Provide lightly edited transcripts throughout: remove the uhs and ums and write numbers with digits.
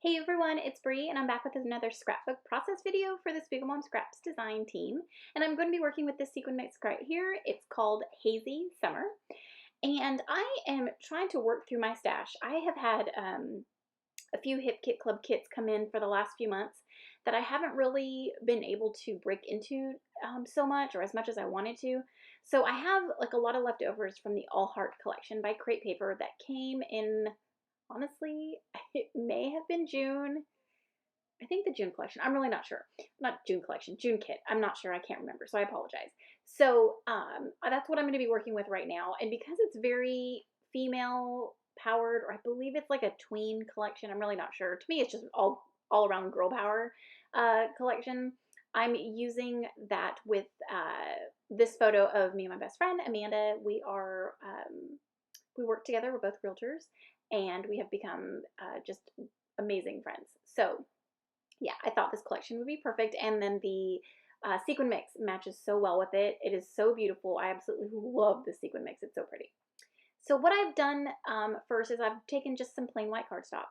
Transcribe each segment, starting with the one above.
Hey everyone, it's Bree and I'm back with another scrapbook process video for the SpiegelMom Scraps design team. And I'm going to be working with this sequin mix right here. It's called Hazy Summer. And I am trying to work through my stash. I have had a few Hip Kit Club kits come in for the last few months that I haven't really been able to break into so much or as much as I wanted to. So I have like a lot of leftovers from the All Heart collection by Crate Paper that came in. Honestly, it may have been June. I think the June collection. I'm really not sure. Not June collection, June kit. I'm not sure. I can't remember, so I apologize. So that's what I'm going to be working with right now. And because it's very female powered, or I believe it's like a tween collection. I'm really not sure. To me, it's just all around girl power collection. I'm using that with this photo of me and my best friend Amanda. We work together. We're both realtors, and we have become just amazing friends. So yeah, I thought this collection would be perfect. And then the sequin mix matches so well with it. It is so beautiful. I absolutely love the sequin mix. It's so pretty. So what I've done first is I've taken just some plain white cardstock,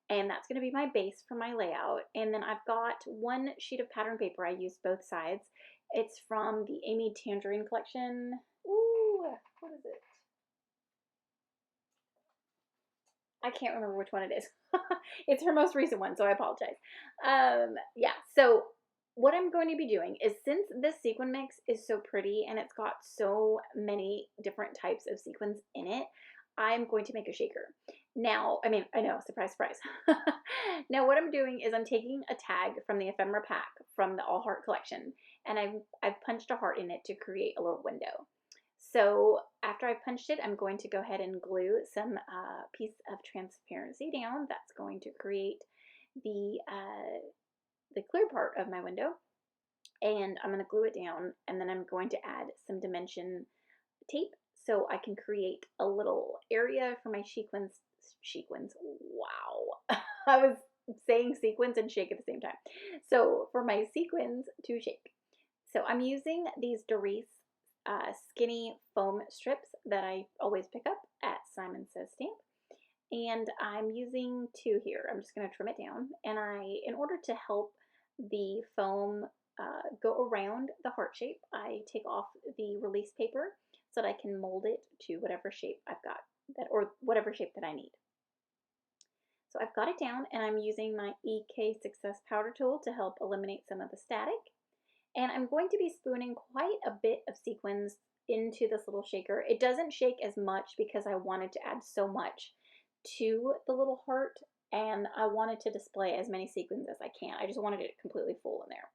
and that's going to be my base for my layout. And then I've got one sheet of pattern paper. I used both sides. It's from the Amy Tangerine collection. Ooh, what is it? I can't remember which one it is. It's her most recent one, so I apologize. Yeah, so what I'm going to be doing is, since this sequin mix is so pretty and it's got so many different types of sequins in it, I'm going to make a shaker. Now, I know, surprise, surprise. Now what I'm doing is I'm taking a tag from the ephemera pack from the All Heart collection, and I've punched a heart in it to create a little window. So after I've punched it, I'm going to go ahead and glue some piece of transparency down. That's going to create the clear part of my window. And I'm going to glue it down, and then I'm going to add some dimension tape so I can create a little area for my sequins. Wow. I was saying sequins and shake at the same time. So for my sequins to shake. So I'm using these Doris skinny foam strips that I always pick up at Simon Says Stamp. And I'm using two here. I'm just going to trim it down. And in order to help the foam go around the heart shape, I take off the release paper so that I can mold it to whatever shape I've got, or whatever shape that I need. So I've got it down, and I'm using my EK Success powder tool to help eliminate some of the static. And I'm going to be spooning quite a bit of sequins into this little shaker. It doesn't shake as much because I wanted to add so much to the little heart, and I wanted to display as many sequins as I can. I just wanted it completely full in there.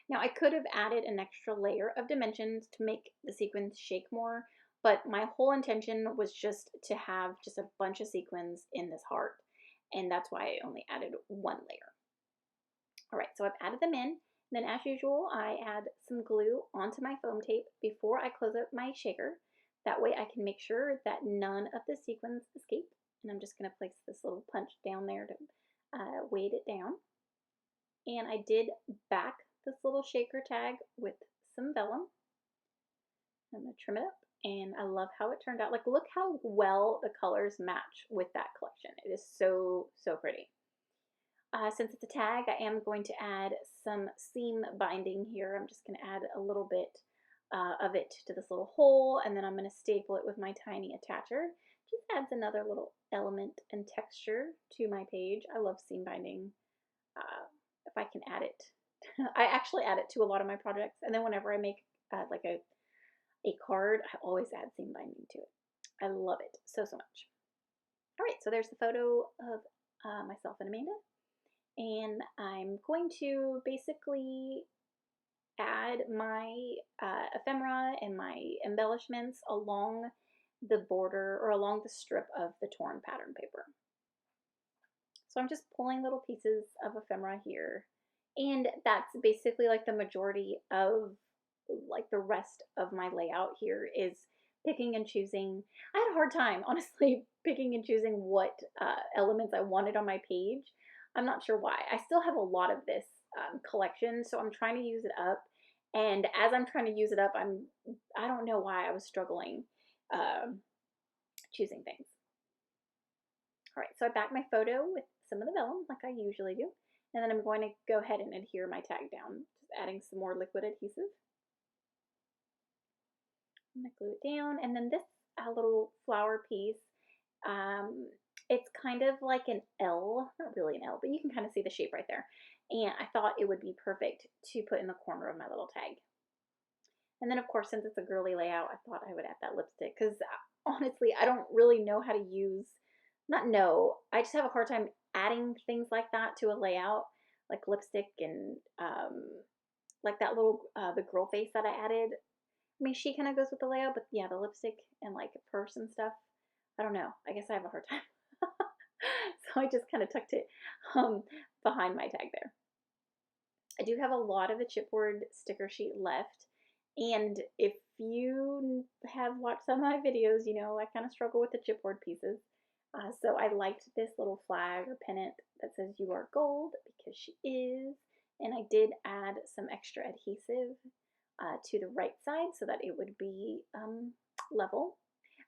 Now I could have added an extra layer of dimensions to make the sequins shake more, but my whole intention was just to have just a bunch of sequins in this heart, and that's why I only added one layer. All right, so I've added them in. Then, as usual, I add some glue onto my foam tape before I close up my shaker. That way I can make sure that none of the sequins escape. And I'm just going to place this little punch down there to weight it down. And I did back this little shaker tag with some vellum. I'm going to trim it up, and I love how it turned out. Like, look how well the colors match with that collection. It is so, so pretty. Since it's a tag, I am going to add some seam binding here. I'm just going to add a little bit of it to this little hole, and then I'm going to staple it with my tiny attacher. Just adds another little element and texture to my page. I love seam binding. If I can add it, I actually add it to a lot of my projects, and then whenever I make like a card, I always add seam binding to it. I love it so, so much. All right, so there's the photo of myself and Amanda. And I'm going to basically add my ephemera and my embellishments along the border, or along the strip of the torn pattern paper. So I'm just pulling little pieces of ephemera here, and that's basically like the majority of like the rest of my layout here is picking and choosing. I had a hard time, honestly, picking and choosing what elements I wanted on my page. I'm not sure why. I still have a lot of this collection, so I'm trying to use it up. And as I'm trying to use it up, I don't know why I was struggling choosing things. All right, so I backed my photo with some of the vellum, like I usually do. And then I'm going to go ahead and adhere my tag down, just adding some more liquid adhesive. I'm going to glue it down. And then this little flower piece, it's kind of like an L, not really an L, but you can kind of see the shape right there. And I thought it would be perfect to put in the corner of my little tag. And then, of course, since it's a girly layout, I thought I would add that lipstick because honestly, I don't really know how to use, not know, I just have a hard time adding things like that to a layout, like lipstick and like that little, the girl face that I added. I mean, she kind of goes with the layout, but yeah, the lipstick and like a purse and stuff, I don't know. I guess I have a hard time. So I just kind of tucked it behind my tag there. I do have a lot of the chipboard sticker sheet left. And if you have watched some of my videos, you know I kind of struggle with the chipboard pieces. So I liked this little flag or pennant that says "You are gold" because she is. And I did add some extra adhesive to the right side so that it would be level.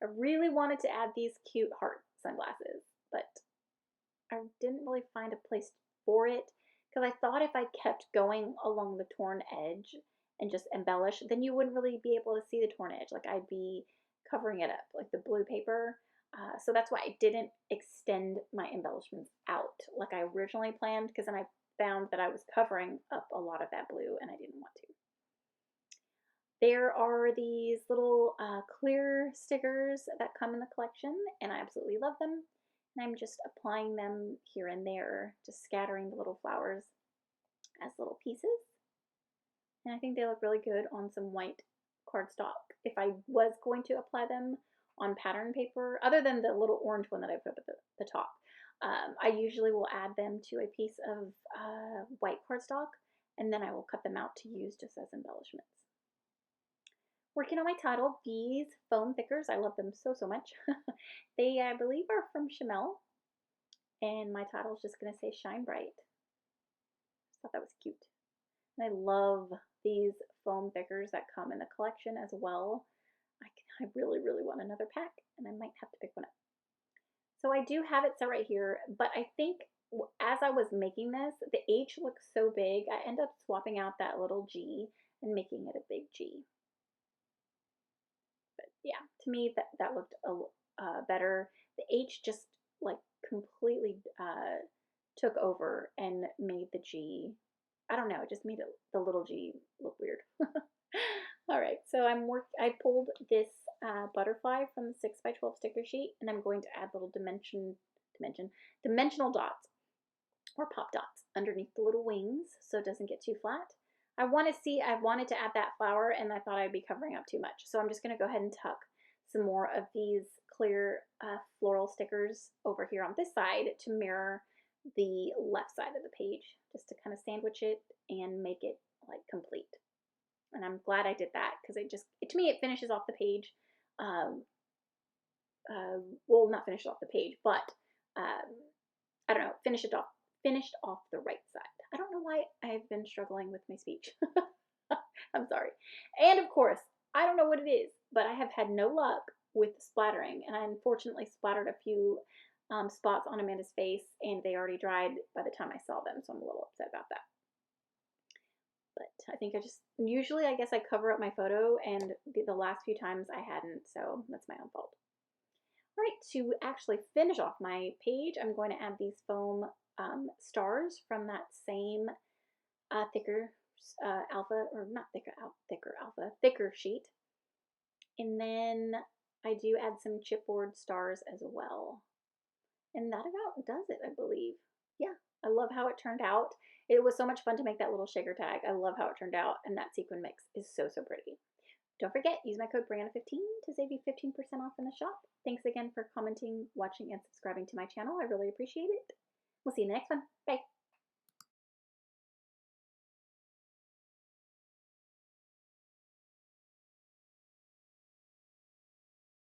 I really wanted to add these cute heart sunglasses, but I didn't really find a place for it because I thought if I kept going along the torn edge and just embellish, then you wouldn't really be able to see the torn edge. Like I'd be covering it up, like the blue paper. So that's why I didn't extend my embellishments out like I originally planned, because then I found that I was covering up a lot of that blue and I didn't want to. There are these little clear stickers that come in the collection, and I absolutely love them. And I'm just applying them here and there, just scattering the little flowers as little pieces. And I think they look really good on some white cardstock. If I was going to apply them on pattern paper, other than the little orange one that I put up at the top, I usually will add them to a piece of white cardstock, and then I will cut them out to use just as embellishments. Working on my title, these foam thickers, I love them so much. They, I believe, are from Chamel, and my title is just going to say "Shine Bright." I thought that was cute. And I love these foam thickers that come in the collection as well. I really want another pack, and I might have to pick one up. So I do have it set right here, but I think as I was making this, the H looks so big, I end up swapping out that little G and making it a big G. But yeah, to me that looked better. The H just like completely took over and made the G, I don't know, it just made the little G look weird. All right, so I pulled this butterfly from the 6x12 sticker sheet, and I'm going to add little dimensional dots or pop dots underneath the little wings so it doesn't get too flat. I wanted to add that flower, and I thought I'd be covering up too much. So I'm just going to go ahead and tuck some more of these clear floral stickers over here on this side to mirror the left side of the page, just to kind of sandwich it and make it like complete. And I'm glad I did that because to me, it finishes off the page. Well, not finished off the page, but I don't know, finished off the right side. I don't know why I've been struggling with my speech. I'm sorry. And of course, I don't know what it is, but I have had no luck with splattering, and I unfortunately splattered a few spots on Amanda's face, and they already dried by the time I saw them, so I'm a little upset about that. But I think usually I guess I cover up my photo, and the last few times I hadn't, so that's my own fault. All right, to actually finish off my page, I'm going to add these foam stars from that same thicker sheet. And then I do add some chipboard stars as well. And that about does it, I believe. Yeah, I love how it turned out. It was so much fun to make that little shaker tag. I love how it turned out, and that sequin mix is so pretty. Don't forget, use my code Brianna15 to save you 15% off in the shop. Thanks again for commenting, watching, and subscribing to my channel. I really appreciate it. We'll see you in the next one. Bye.